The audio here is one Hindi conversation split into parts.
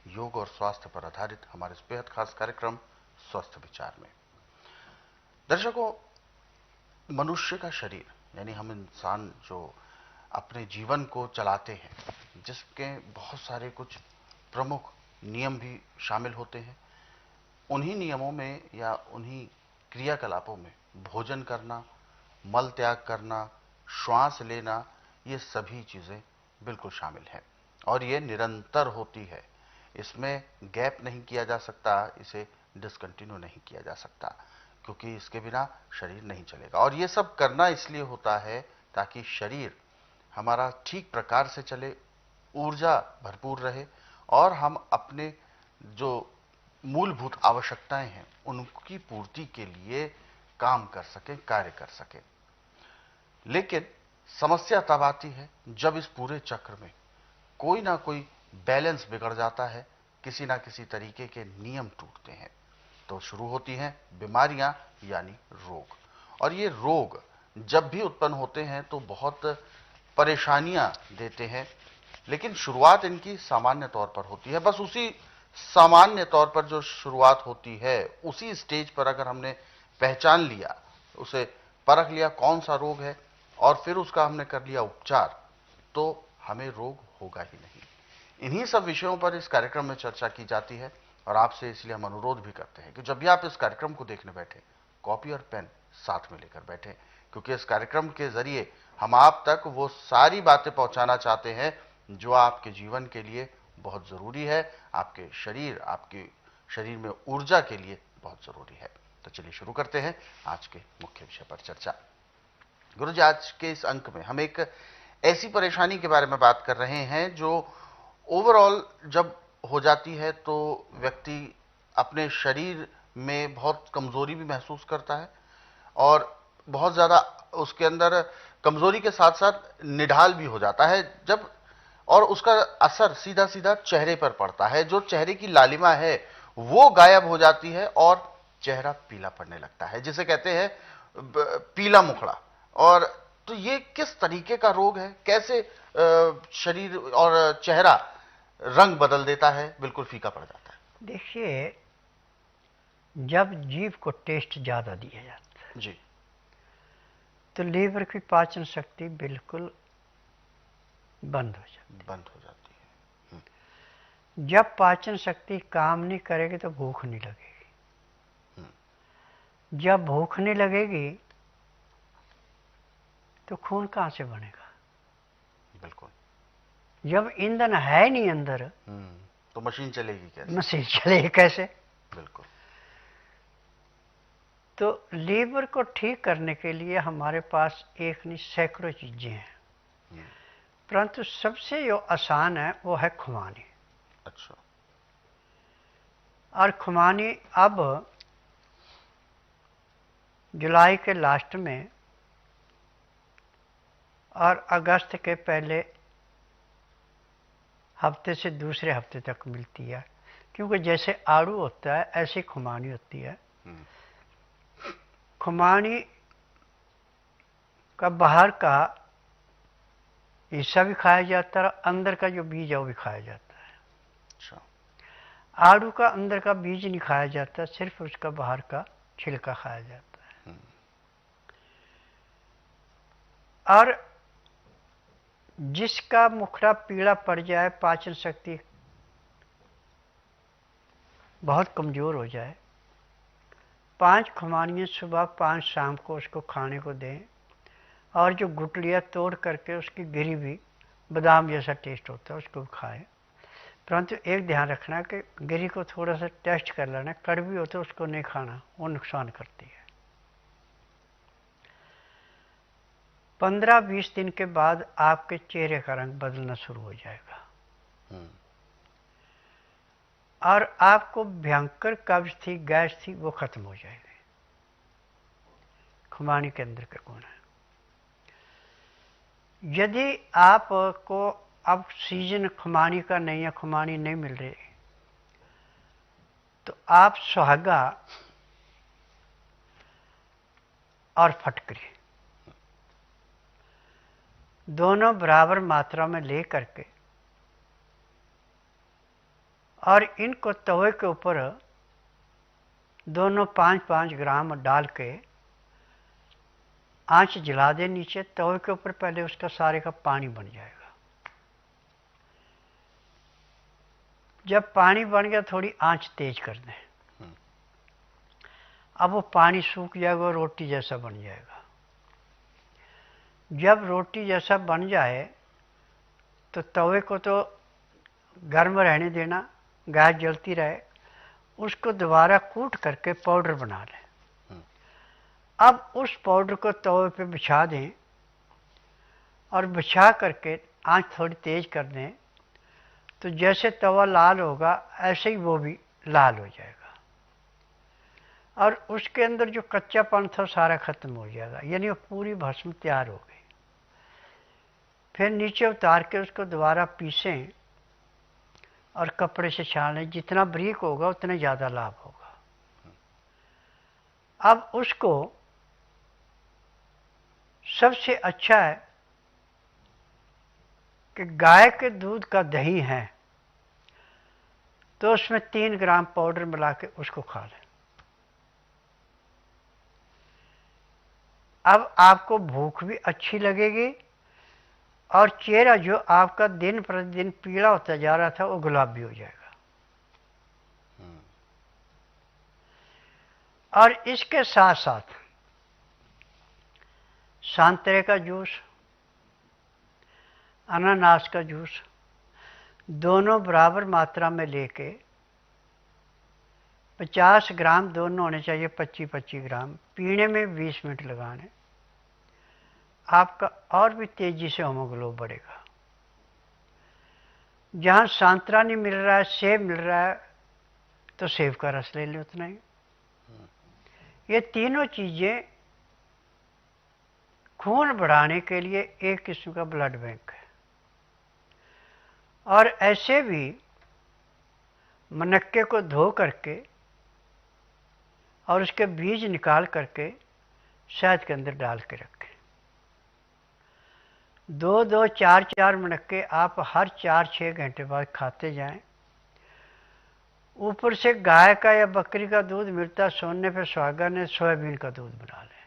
योग और स्वास्थ्य पर आधारित हमारे इस बेहद खास कार्यक्रम स्वस्थ विचार में। दर्शकों, मनुष्य का शरीर यानी हम इंसान जो अपने जीवन को चलाते हैं, जिसके बहुत सारे कुछ प्रमुख नियम भी शामिल होते हैं। उन्हीं नियमों में या उन्हीं क्रियाकलापों में भोजन करना, मल त्याग करना, श्वास लेना, ये सभी चीजें बिल्कुल शामिल हैं और ये निरंतर होती है। इसमें गैप नहीं किया जा सकता, इसे डिसकंटिन्यू नहीं किया जा सकता, क्योंकि इसके बिना शरीर नहीं चलेगा। और ये सब करना इसलिए होता है ताकि शरीर हमारा ठीक प्रकार से चले, ऊर्जा भरपूर रहे और हम अपने जो मूलभूत आवश्यकताएं हैं उनकी पूर्ति के लिए काम कर सके, कार्य कर सके। लेकिन समस्या तब आती है जब इस पूरे चक्र में कोई ना कोई बैलेंस बिगड़ जाता है, किसी ना किसी तरीके के नियम टूटते हैं, तो शुरू होती हैं बीमारियां यानी रोग। और ये रोग जब भी उत्पन्न होते हैं तो बहुत परेशानियां देते हैं, लेकिन शुरुआत इनकी सामान्य तौर पर होती है। बस उसी सामान्य तौर पर जो शुरुआत होती है, उसी स्टेज पर अगर हमने पहचान लिया, उसे परख लिया कौन सा रोग है और फिर उसका हमने कर लिया उपचार, तो हमें रोग होगा ही नहीं। इन्हीं सब विषयों पर इस कार्यक्रम में चर्चा की जाती है और आपसे इसलिए हम अनुरोध भी करते हैं कि जब भी आप इस कार्यक्रम को देखने बैठे, कॉपी और पेन साथ में लेकर बैठे, क्योंकि इस कार्यक्रम के जरिए हम आप तक वो सारी बातें पहुंचाना चाहते हैं जो आपके जीवन के लिए बहुत जरूरी है, आपके शरीर में ऊर्जा के लिए बहुत जरूरी है। तो चलिए शुरू करते हैं आज के मुख्य विषय पर चर्चा। गुरु जी, आज के इस अंक में हम एक ऐसी परेशानी के बारे में बात कर रहे हैं जो ओवरऑल जब हो जाती है तो व्यक्ति अपने शरीर में बहुत कमजोरी भी महसूस करता है और बहुत ज्यादा उसके अंदर कमजोरी के साथ साथ निढाल भी हो जाता है जब, और उसका असर सीधा सीधा चेहरे पर पड़ता है। जो चेहरे की लालिमा है वो गायब हो जाती है और चेहरा पीला पड़ने लगता है, जिसे कहते हैं पीला मुखड़ा। और तो ये किस तरीके का रोग है, कैसे शरीर और चेहरा रंग बदल देता है, बिल्कुल फीका पड़ जाता है। देखिए, जब जीभ को टेस्ट ज़्यादा दिया जाता है जी, तो लीवर की पाचन शक्ति बिल्कुल बंद हो जाती है। जाती। जब पाचन शक्ति काम नहीं करेगी तो भूख नहीं लगेगी। जब भूख नहीं लगेगी तो खून कहाँ से बनेगा? बिल्कुल। जब ईंधन है नहीं अंदर तो मशीन चलेगी कैसे? मशीन चलेगी कैसे? बिल्कुल। तो लीवर को ठीक करने के लिए हमारे पास एक नहीं सैकड़ों चीजें हैं, परंतु सबसे जो आसान है वो है खुमानी। अच्छा। और खुमानी अब जुलाई के लास्ट में और अगस्त के पहले हफ्ते से दूसरे हफ्ते तक मिलती है, क्योंकि जैसे आड़ू होता है ऐसी खुमानी होती है। खुमानी का बाहर का हिस्सा भी खाया जाता है और अंदर का जो बीज है वो भी खाया जाता है। अच्छा। आड़ू का अंदर का बीज नहीं खाया जाता, सिर्फ उसका बाहर का छिलका खाया जाता है। और जिसका मुखड़ा पीला पड़ जाए, पाचन शक्ति बहुत कमजोर हो जाए, 5 खुमानियाँ सुबह 5 शाम को उसको खाने को दें और जो गुठलियाँ तोड़ करके उसकी गिरी भी बादाम जैसा टेस्ट होता है उसको खाएं। परंतु एक ध्यान रखना कि गिरी को थोड़ा सा टेस्ट कर लेना, कड़वी हो तो उसको नहीं खाना, वो नुकसान करती है। 15-20 दिन के बाद आपके चेहरे का रंग बदलना शुरू हो जाएगा और आपको भयंकर कब्ज थी, गैस थी, वो खत्म हो जाएगी। खुमानी के अंदर का गुण है। यदि आपको अब सीजन खुमानी का नहीं है, खुमानी नहीं मिल रही, तो आप सुहागा और फटकरी दोनों बराबर मात्रा में ले करके और इनको तवे के ऊपर दोनों 5-5 ग्राम डाल के आंच जला दे नीचे तवे के ऊपर, पहले उसका सारे का पानी बन जाएगा। जब पानी बन गया थोड़ी आंच तेज कर दें, अब वो पानी सूख जाएगा और रोटी जैसा बन जाएगा। जब रोटी जैसा बन जाए तो तवे को तो गर्म रहने देना, गैस जलती रहे, उसको दोबारा कूट करके पाउडर बना लें। अब उस पाउडर को तवे पे बिछा दें और बिछा करके आंच थोड़ी तेज कर दें, तो जैसे तवा लाल होगा ऐसे ही वो भी लाल हो जाएगा और उसके अंदर जो कच्चापन था सारा खत्म हो जाएगा, यानी वो पूरी भस्म तैयार हो गई। फिर नीचे उतार के उसको दोबारा पीसें और कपड़े से छान लें, जितना बारीक होगा उतना ज़्यादा लाभ होगा। अब उसको सबसे अच्छा है कि गाय के दूध का दही है तो उसमें 3 ग्राम पाउडर मिला के उसको खा लें। अब आपको भूख भी अच्छी लगेगी और चेहरा जो आपका दिन प्रतिदिन पीला होता जा रहा था वो गुलाबी हो जाएगा। और इसके साथ साथ संतरे का जूस, अनानास का जूस दोनों बराबर मात्रा में लेके 50 ग्राम दोनों होने चाहिए, 25-25 ग्राम, पीने में 20 मिनट लगाने, आपका और भी तेजी से हीमोग्लोबिन बढ़ेगा। जहाँ संतरा नहीं मिल रहा है, सेब मिल रहा है, तो सेब का रस ले लें उतना ही। ये तीनों चीज़ें खून बढ़ाने के लिए एक किस्म का ब्लड बैंक है। और ऐसे भी मनक्के को धो करके और उसके बीज निकाल करके शहद के अंदर डाल के रखें। 2-2, 4-4 मनक्के आप हर 4-6 घंटे बाद खाते जाएं। ऊपर से गाय का या बकरी का दूध मिलता है, सोने पे सुहागा ने सोयाबीन का दूध बना लें,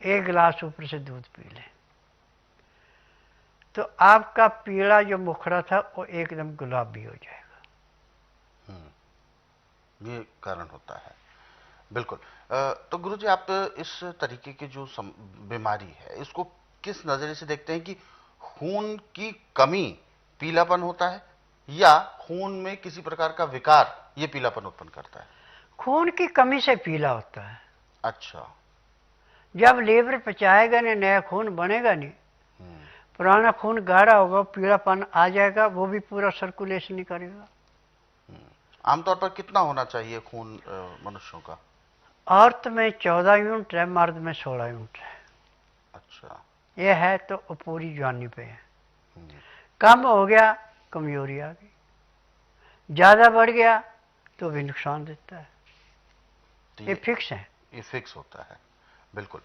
1 गिलास ऊपर से दूध पी लें, तो आपका पीला जो मुखड़ा था वो एकदम गुलाबी हो जाएगा। ये कारण होता है, बिल्कुल। तो गुरुजी, आप इस तरीके की जो बीमारी है इसको किस नजरिए से देखते हैं कि खून की कमी पीलापन होता है या खून में किसी प्रकार का विकार ये पीलापन उत्पन्न करता है? खून की कमी से पीला होता है। अच्छा। जब लीवर पचाएगा नहीं, नया खून बनेगा नहीं, पुराना खून गाढ़ा होगा, पीलापन आ जाएगा, वो भी पूरा सर्कुलेशन नहीं करेगा। आमतौर पर कितना होना चाहिए खून मनुष्यों का? औरत में 14 यूनिट है, मर्द में 16 यूनिट है। अच्छा। ये है तो वो पूरी जवानी पे है। कम हो गया कमजोरी आ गई, ज्यादा बढ़ गया तो भी नुकसान देता है। तो ये फिक्स है, ये फिक्स होता है, बिल्कुल।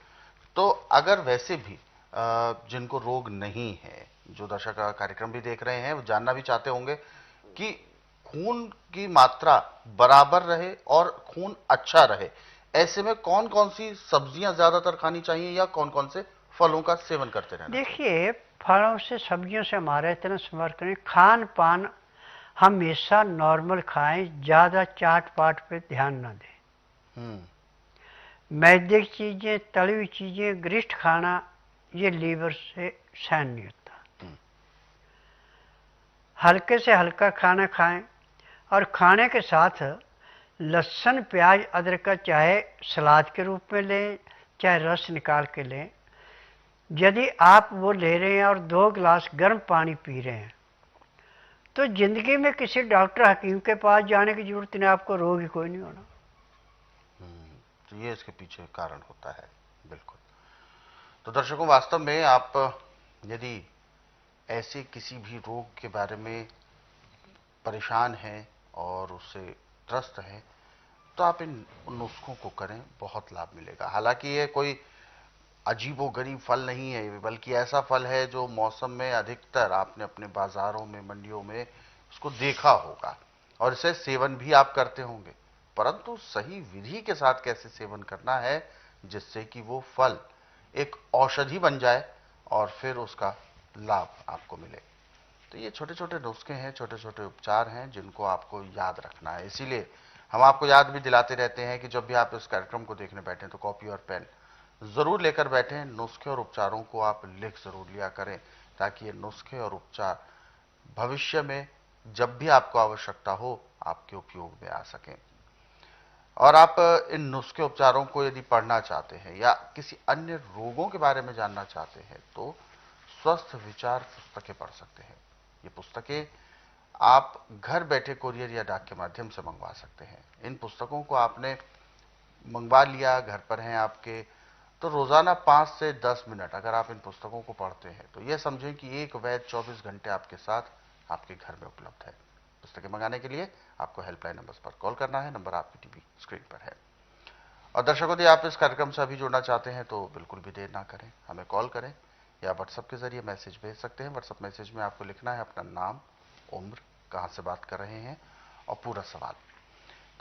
तो अगर वैसे भी जिनको रोग नहीं है, जो दर्शक कार्यक्रम भी देख रहे हैं, वो जानना भी चाहते होंगे कि खून की मात्रा बराबर रहे और खून अच्छा रहे, ऐसे में कौन कौन सी सब्जियां ज्यादातर खानी चाहिए या कौन कौन से फलों का सेवन करते रहना? देखिए, फलों से सब्जियों से हमारा इतना संपर्क नहीं, खान पान हमेशा नॉर्मल खाएं, ज्यादा चाट पाट पे ध्यान ना दें। मैदे की चीजें, तली हुई चीजें, ग्रिस्ट खाना, ये लीवर से सहन नहीं होता। हल्के से हल्का खाना खाएं और खाने के साथ लहसुन प्याज अदरक का चाहे सलाद के रूप में लें, चाहे रस निकाल के लें। यदि आप वो ले रहे हैं और 2 गिलास गर्म पानी पी रहे हैं तो जिंदगी में किसी डॉक्टर हकीम के पास जाने की जरूरत नहीं, आपको रोग ही कोई नहीं होना। तो ये इसके पीछे कारण होता है, बिल्कुल। तो दर्शकों, वास्तव में आप यदि ऐसे किसी भी रोग के बारे में परेशान हैं और उससे त्रस्त हैं तो आप इन नुस्खों को करें, बहुत लाभ मिलेगा। हालांकि ये कोई अजीबोगरीब फल नहीं है, बल्कि ऐसा फल है जो मौसम में अधिकतर आपने अपने बाजारों में, मंडियों में उसको देखा होगा और इसे सेवन भी आप करते होंगे, परंतु सही विधि के साथ कैसे सेवन करना है जिससे कि वो फल एक औषधि बन जाए और फिर उसका लाभ आपको मिले। तो ये छोटे छोटे नुस्खे हैं, छोटे छोटे उपचार हैं जिनको आपको याद रखना है। इसीलिए हम आपको याद भी दिलाते रहते हैं कि जब भी आप इस कार्यक्रम को देखने बैठे तो कॉपी और पेन जरूर लेकर बैठें, नुस्खे और उपचारों को आप लिख जरूर लिया करें, ताकि ये नुस्खे और उपचार भविष्य में जब भी आपको आवश्यकता हो आपके उपयोग में आ सकें। और आप इन नुस्खे उपचारों को यदि पढ़ना चाहते हैं या किसी अन्य रोगों के बारे में जानना चाहते हैं तो स्वस्थ विचार पुस्तकें पढ़ सकते हैं। ये पुस्तकें आप घर बैठे कुरियर या डाक के माध्यम से मंगवा सकते हैं। इन पुस्तकों को आपने मंगवा लिया, घर पर हैं आपके, तो रोजाना 5 से 10 मिनट अगर आप इन पुस्तकों को पढ़ते हैं तो यह समझें कि एक वैद्य 24 घंटे आपके साथ आपके घर में उपलब्ध है। पुस्तकें मंगाने के लिए आपको हेल्पलाइन नंबर पर कॉल करना है, नंबर आपकी टीवी स्क्रीन पर है। और दर्शकों, यदि आप इस कार्यक्रम से अभी जुड़ना चाहते हैं तो बिल्कुल भी देर ना करें, हमें कॉल करें या व्हाट्सएप के जरिए मैसेज भेज सकते हैं। व्हाट्सएप मैसेज में आपको लिखना है अपना नाम, उम्र, कहां से बात कर रहे हैं और पूरा सवाल।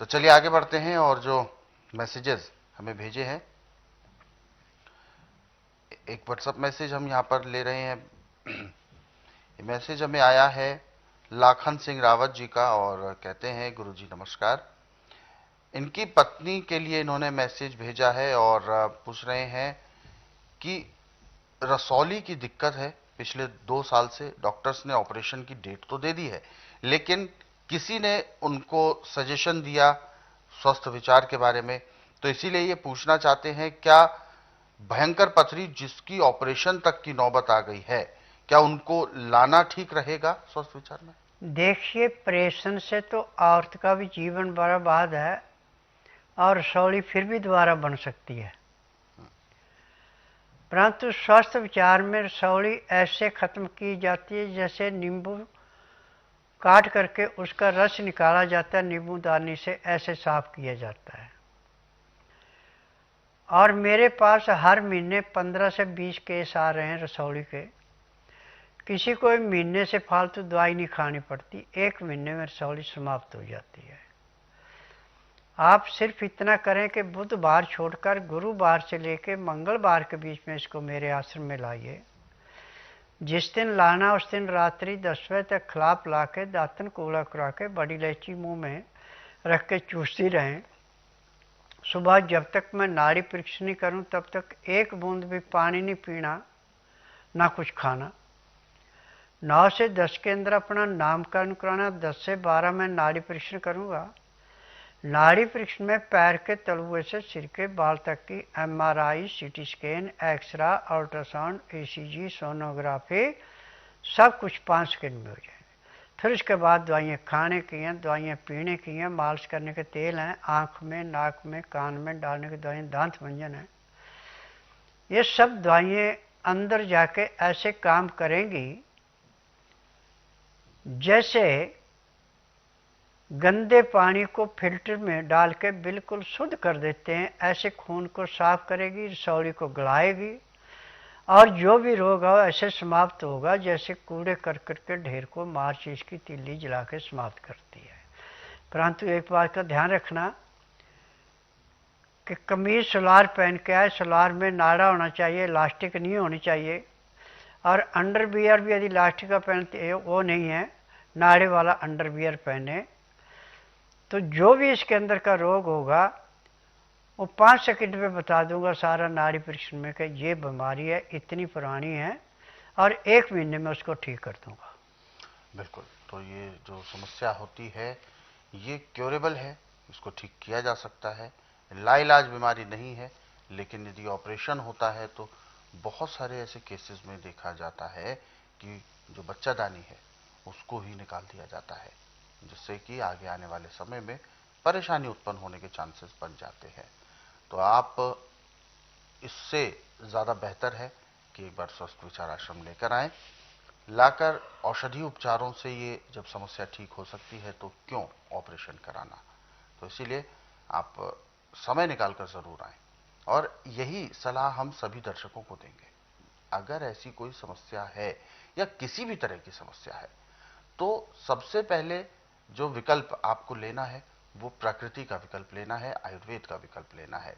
तो चलिए आगे बढ़ते हैं और जो मैसेजेस हमें भेजे हैं, एक व्हाट्सएप मैसेज हम यहां पर ले रहे हैं। ये मैसेज हमें आया है लाखन सिंह रावत जी का और कहते हैं गुरुजी नमस्कार। इनकी पत्नी के लिए इन्होंने मैसेज भेजा है और पूछ रहे हैं कि रसौली की दिक्कत है पिछले 2 साल से, डॉक्टर्स ने ऑपरेशन की डेट तो दे दी है लेकिन किसी ने उनको सजेशन दिया स्वस्थ विचार के बारे में, तो इसीलिए ये पूछना चाहते हैं क्या भयंकर पथरी जिसकी ऑपरेशन तक की नौबत आ गई है, क्या उनको लाना ठीक रहेगा स्वस्थ विचार में? देखिए, प्रेषण से तो औरत का भी जीवन बर्बाद है और रसौली फिर भी दोबारा बन सकती है, परंतु स्वस्थ विचार में रसौली ऐसे खत्म की जाती है जैसे नींबू काट करके उसका रस निकाला जाता है, नींबू दानी से ऐसे साफ किया जाता है। और मेरे पास हर महीने 15 से 20 केस आ रहे हैं रसौली के। किसी को महीने से फालतू दवाई नहीं खानी पड़ती, 1 महीने में रसौली समाप्त हो जाती है। आप सिर्फ इतना करें कि बुधवार छोड़कर गुरुवार से लेकर मंगलवार के बीच में इसको मेरे आश्रम में लाइए। जिस दिन लाना उस दिन रात्रि 10 बजे तक खिलाप ला के दातन कूला करा के बड़ी इलायची मुंह में रख के चूसती रहें। सुबह जब तक मैं नाड़ी परीक्षण नहीं करूं तब तक 1 बूंद भी पानी नहीं पीना, ना कुछ खाना। 9 से 10 के अंदर अपना नामकरण कराना, 10 से 12 में नाड़ी परीक्षण करूंगा। नाड़ी परीक्षण में पैर के तलुए से सिर के बाल तक की MRI, CT scan, x-ray, ultrasound, ECG, sonography सब कुछ 5 सेकंड में हो जाएंगे। फिर उसके बाद दवाइयाँ खाने की हैं, दवाइयाँ पीने की हैं, मालिश करने के तेल हैं, आँख में, नाक में, कान में डालने की दवाइयाँ, दांत मंजन है। ये सब दवाइयाँ अंदर जाके ऐसे काम करेंगी जैसे गंदे पानी को फिल्टर में डाल के बिल्कुल शुद्ध कर देते हैं, ऐसे खून को साफ करेगी, रसौली को गलाएगी और जो भी रोग हो ऐसे समाप्त होगा जैसे कूड़े करकट के ढेर को माचिस की तिल्ली जला के समाप्त करती है। परंतु एक बात का ध्यान रखना कि कमीज सलवार पहन के आए, सलवार में नाड़ा होना चाहिए, इलास्टिक नहीं होनी चाहिए। और अंडरवियर भी यदि इलास्टिक का पहनते हैं वो नहीं है, नाड़े वाला अंडरवियर पहने। तो जो भी इसके अंदर का रोग होगा वो 5 सेकंड में बता दूंगा सारा नाड़ी परीक्षण में कि ये बीमारी है, इतनी पुरानी है और 1 महीने में उसको ठीक कर दूंगा। बिल्कुल। तो ये जो समस्या होती है ये क्योरेबल है, इसको ठीक किया जा सकता है, लाइलाज बीमारी नहीं है। लेकिन यदि ऑपरेशन होता है तो बहुत सारे ऐसे केसेस में देखा जाता है कि जो बच्चादानी है उसको ही निकाल दिया जाता है, जिससे कि आगे आने वाले समय में परेशानी उत्पन्न होने के चांसेस बन जाते हैं। तो आप इससे ज़्यादा बेहतर है कि एक बार स्वस्थ विचार आश्रम लेकर आएं। लाकर औषधि उपचारों से ये जब समस्या ठीक हो सकती है तो क्यों ऑपरेशन कराना। तो इसीलिए आप समय निकालकर ज़रूर आएं और यही सलाह हम सभी दर्शकों को देंगे। अगर ऐसी कोई समस्या है या किसी भी तरह की समस्या है तो सबसे पहले जो विकल्प आपको लेना है वो प्रकृति का विकल्प लेना है, आयुर्वेद का विकल्प लेना है,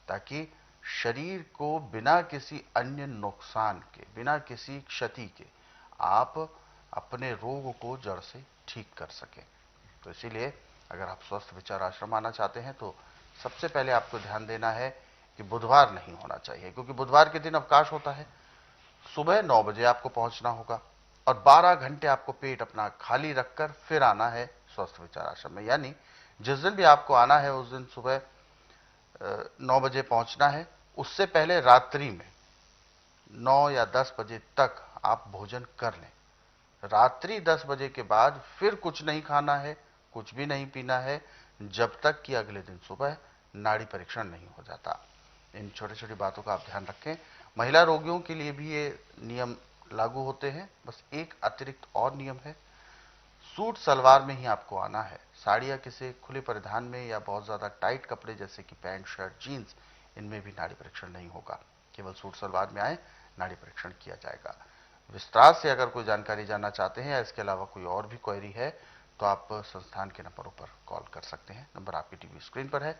ताकि शरीर को बिना किसी अन्य नुकसान के, बिना किसी क्षति के आप अपने रोग को जड़ से ठीक कर सकें। तो इसीलिए अगर आप स्वस्थ विचार आश्रम आना चाहते हैं तो सबसे पहले आपको ध्यान देना है कि बुधवार नहीं होना चाहिए, क्योंकि बुधवार के दिन अवकाश होता है। सुबह 9 बजे आपको पहुंचना होगा और 12 घंटे आपको पेट अपना खाली रखकर फिर आना है स्वस्थ विचार आश्रम में। यानी जिस दिन भी आपको आना है उस दिन सुबह 9 बजे पहुंचना है। उससे पहले रात्रि में 9 या 10 बजे तक आप भोजन कर लें। रात्रि 10 बजे के बाद फिर कुछ नहीं खाना है, कुछ भी नहीं पीना है, जब तक कि अगले दिन सुबह नाड़ी परीक्षण नहीं हो जाता। इन छोटी छोटी बातों का आप ध्यान रखें। महिला रोगियों के लिए भी ये नियम लागू होते हैं। बस एक अतिरिक्त और नियम है, सूट सलवार में ही आपको आना है। साड़ी या किसी खुले परिधान में या बहुत ज्यादा टाइट कपड़े जैसे कि पैंट, शर्ट, जीन्स, इनमें भी नाड़ी परीक्षण नहीं होगा। केवल सूट सलवार में आए, नाड़ी परीक्षण किया जाएगा। विस्तार से अगर कोई जानकारी जानना चाहते हैं या इसके अलावा कोई और भी क्वेरी है तो आप संस्थान के नंबरों पर कॉल कर सकते हैं। नंबर आपकी टीवी स्क्रीन पर है,